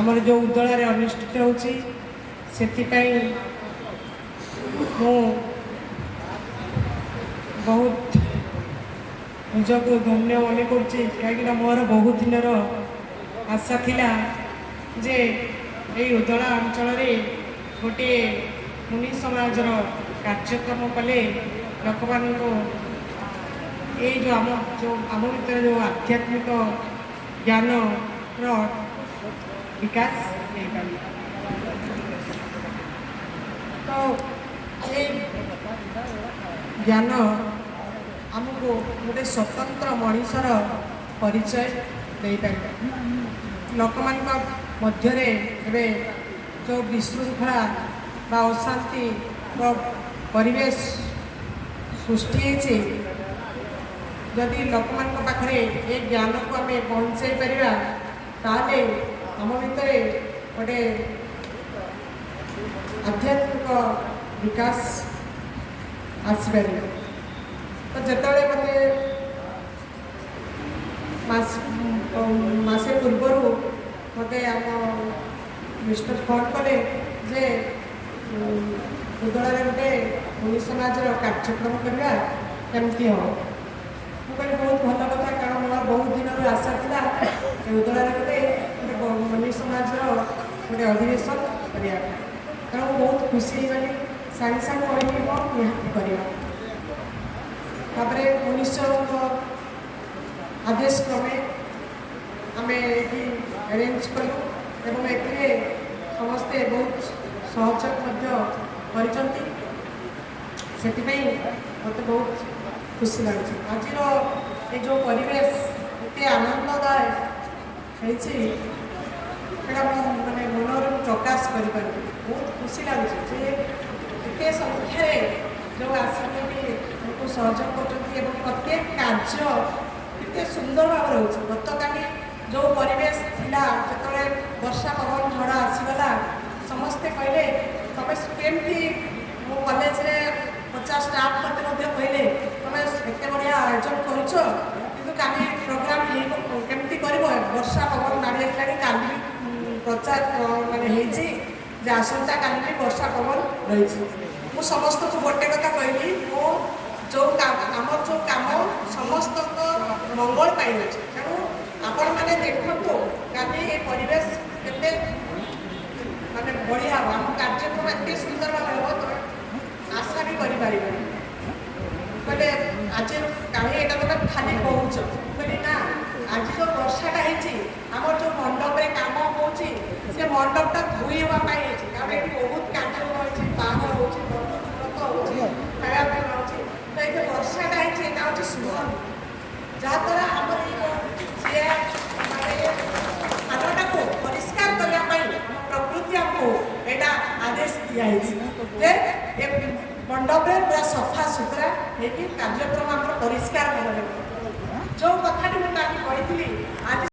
आमर जो उदल अनुष्ठित होची मु बहुत निजक धन्य मन कहीं मोर बहुत दिन आशा थिला जे यही उदला अंचल गोटे मुनि समाज कार्यक्रम कले लोक मान जो आम भर जो आध्यात्मिक ज्ञान विकास हो पार तो ये ज्ञान आमको गोटे स्वतंत्र मनीषर परिचय दे पार लोक मध्य जो विशृंखला बा अशांति परिवेश सृष्टि जदि लोक पाखे ये ज्ञान को आम पहुँचाई पारिबा ताले आम भितर गोटे आध्यात्मिक विकास आसपार तो जिते मते मसे पूर्वर मत आम मिस्टर फोन कले जे उदल गोटे मुनि समाज कार्यक्रम करवा केमती हम मुझे बहुत भल कथा कारण मोर बहुत दिन आशा था उदल गोटे मुनि समाज गोटे अधिवेशन करने कारण बहुत खुशी गली सागे सागे कहली निहती करपर मुनीश्वर आदेश क्रमे आम ये अरेंज कलु एवं ए समस्ते बहुत सहयोग से मत बहुत खुशी लगे आज ये जो परिवेश एत आनंददायक माने मनोर प्रकाश कर बहुत खुशी लगे एत संख्यार जो आसिक सहयोग कर प्रत्येक कार्य एत सुंदर भाव रोचे गत काली जो परिवेश थिला जो वर्षा पवन झड़ आसीगला समस्ते कहले तुम केमती मो कॉलेज रे 50 स्टाफ मत कहले तुम एत बढ़िया आयोजन कर प्रोग्राम केमती कर वर्षा पवन माड़ी आसला काली प्रचार मानते आसंता काली भी वर्षा पवन रही मु समस्त को गोटे कथा कहली मो जो आम जो कम समस्त मंगल पाई अच्छे तेणु आपण मैंने देखो काली ये परिवेश के माने बढ़िया आम कार्यक्रम एत सुंदर भाव हम तुम आशा भी करें कहले आज कहीं यहाँ तुम खाली कौच कहली ना आज जो वर्षाटा होम जो मंडप कम हो मंडपटा धोई हाँपाई कारण ये बहुत कार्यक्रम होती बाहर हो खायापी हो तो ये वर्षाटा होती सुगम जहाँद्वारा आम खाना को परिष्कार करने प्रकृति आमको यहाँ आदेश दिखाई मंडप पूरा सफा सुतरा होकर कार्यक्रम आम परिष्कार कर जो कथा मुझे कही आज